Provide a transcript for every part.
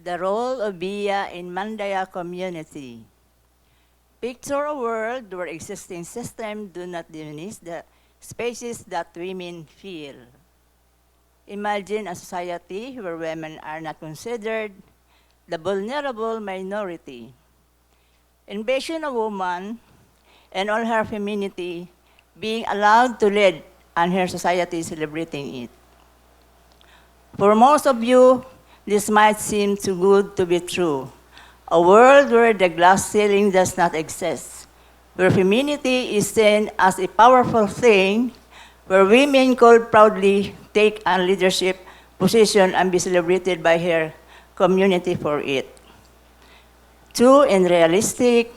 The role of Bia in Mandaya community. Picture a world where existing systems do not diminish the spaces that women fill. Imagine a society where women are not considered the vulnerable minority. Envision a woman and all her femininity being allowed to lead and her society celebrating it. For most of you, this might seem too good to be true. A world where the glass ceiling does not exist, where femininity is seen as a powerful thing, where women could proudly take a leadership position and be celebrated by her community for it. Too unrealistic,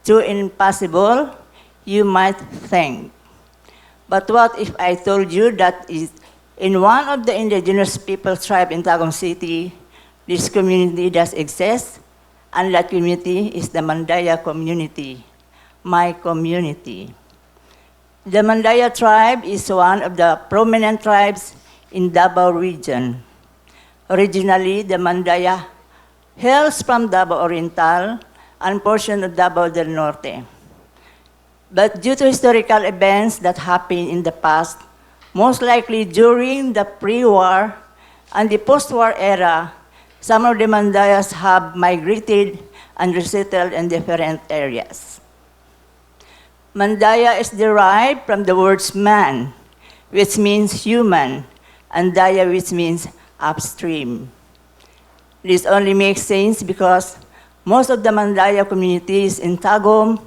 too impossible, you might think. But what if I told you that in one of the indigenous people tribe in Tagum City, this community does exist, and that community is the Mandaya community, my community. The Mandaya tribe is one of the prominent tribes in Davao region. Originally, the Mandaya hails from Davao Oriental and portion of Davao del Norte. But due to historical events that happened in the past, most likely during the pre-war and the post-war era, some of the Mandayas have migrated and resettled in different areas. Mandaya is derived from the words man, which means human, and daya, which means upstream. This only makes sense because most of the Mandaya communities in Tagum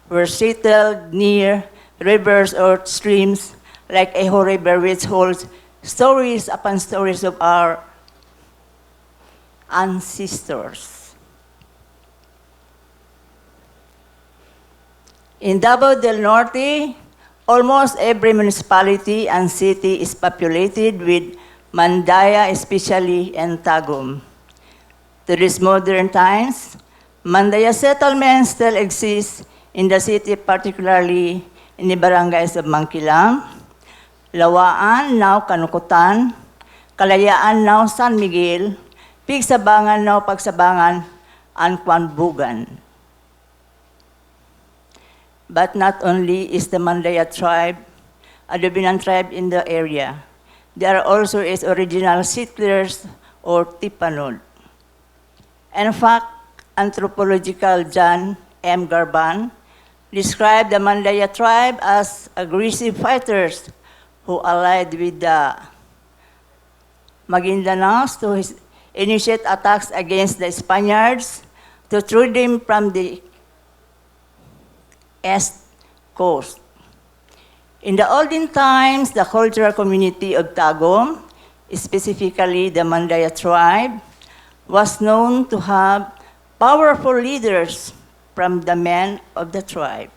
were settled near rivers or streams like Eho River, which holds stories upon stories of our ancestors. In Davao del Norte, almost every municipality and city is populated with Mandaya, especially in Tagum. To these modern times, Mandaya settlements still exist in the city, particularly in the barangays of Mankilam, Lawaan, now Kanukutan, Kalayaan, now San Miguel, Pigsabangan, now Pagsabangan, and Kwanbugan. But not only is the Mandaya tribe a dominant tribe in the area, there are also its original settlers or Tipanod. In fact, anthropological John M. Garban described the Mandaya tribe as aggressive fighters who allied with the Magindanaos to initiate attacks against the Spaniards to throw them from the East Coast. In the olden times, the cultural community of Tagum, specifically the Mandaya tribe, was known to have powerful leaders from the men of the tribe.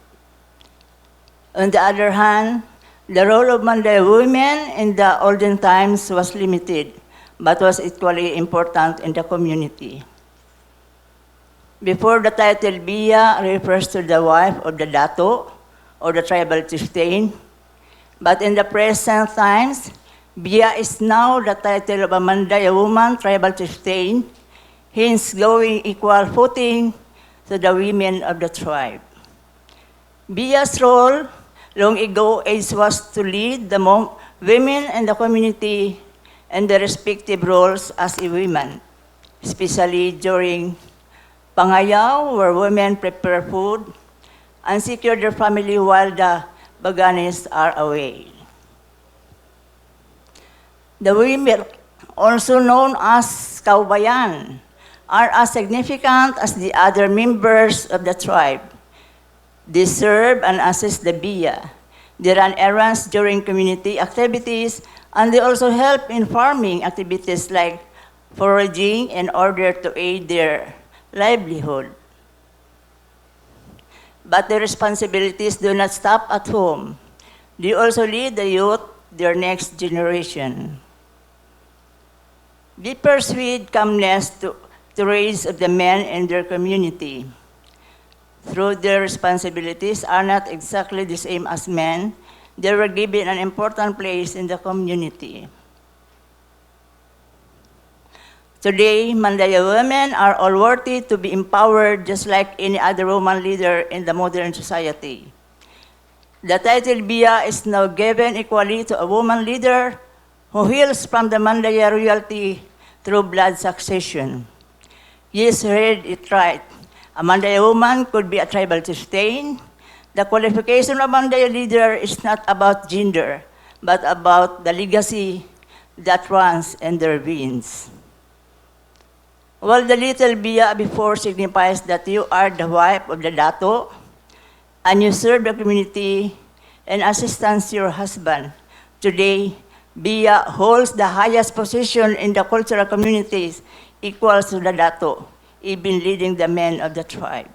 On the other hand, the role of Mandaya women in the olden times was limited, but was equally important in the community. Before, the title Bia refers to the wife of the Dato, or the tribal chieftain, but in the present times, Bia is now the title of a Mandaya Woman Tribal Chieftain, hence going equal footing to the women of the tribe. Bia's role long ago was to lead the women in the community and their respective roles as a woman, especially during Pangayaw, where women prepare food and secure their family while the Baganes are away. The women, also known as Kaubayan, are as significant as the other members of the tribe. They serve and assist the Bia. They run errands during community activities, and they also help in farming activities like foraging in order to aid their livelihood. But their responsibilities do not stop at home. They also lead the youth, their next generation. They persuade calmness to raise of the men in their community. Through their responsibilities are not exactly the same as men, they were given an important place in the community. Today, Mandaya women are all worthy to be empowered just like any other woman leader in the modern society. The title Bia is now given equally to a woman leader who hails from the Mandaya royalty through blood succession. Yes, heard it right. A Mandaya woman could be a tribal chieftain. The qualification of Mandaya leader is not about gender, but about the legacy that runs in their veins. Well, the little Bia before signifies that you are the wife of the dato, and you serve the community and assistance your husband. Today, Bia holds the highest position in the cultural communities, equal to the dato, even leading the men of the tribe.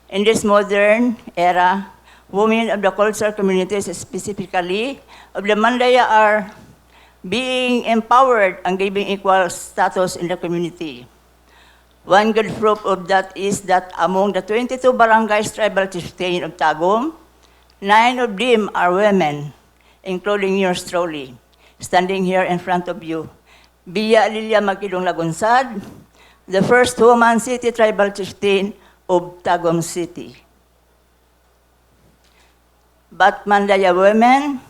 In this modern era, women of the cultural communities, specifically of the Mandaya, are being empowered and given equal status in the community. One good proof of that is that among the 22 barangays tribal chieftain of Tagum, 9 of them are women, including yours truly, standing here in front of you. Bia Lilia Magkidong-Lagunsad, the first woman city tribal chieftain of Tagum City. But Mandaya women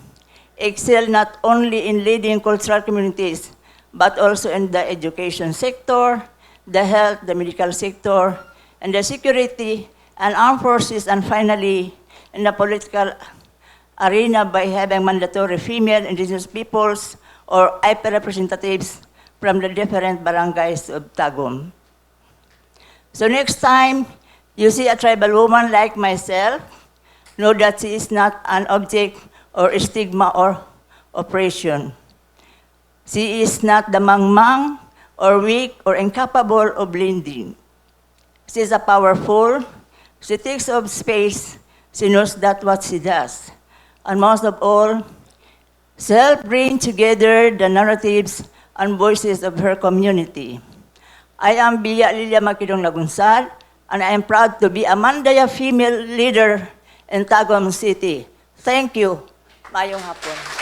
excel not only in leading cultural communities, but also in the education sector, the health, the medical sector, and the security and armed forces, and finally, in the political arena by having mandatory female indigenous peoples or IP representatives from the different barangays of Tagum. So next time you see a tribal woman like myself, know that she is not an object or a stigma or oppression. She is not the mangmang or weak or incapable of blending. She is a powerful, she takes up space, she knows that what she does. And most of all, she helps bring together the narratives and voices of her community. I am Bia Lilia Magkidong-Lagunsad, and I am proud to be a Mandaya female leader in Tagum City. Thank you. Mayong hapon.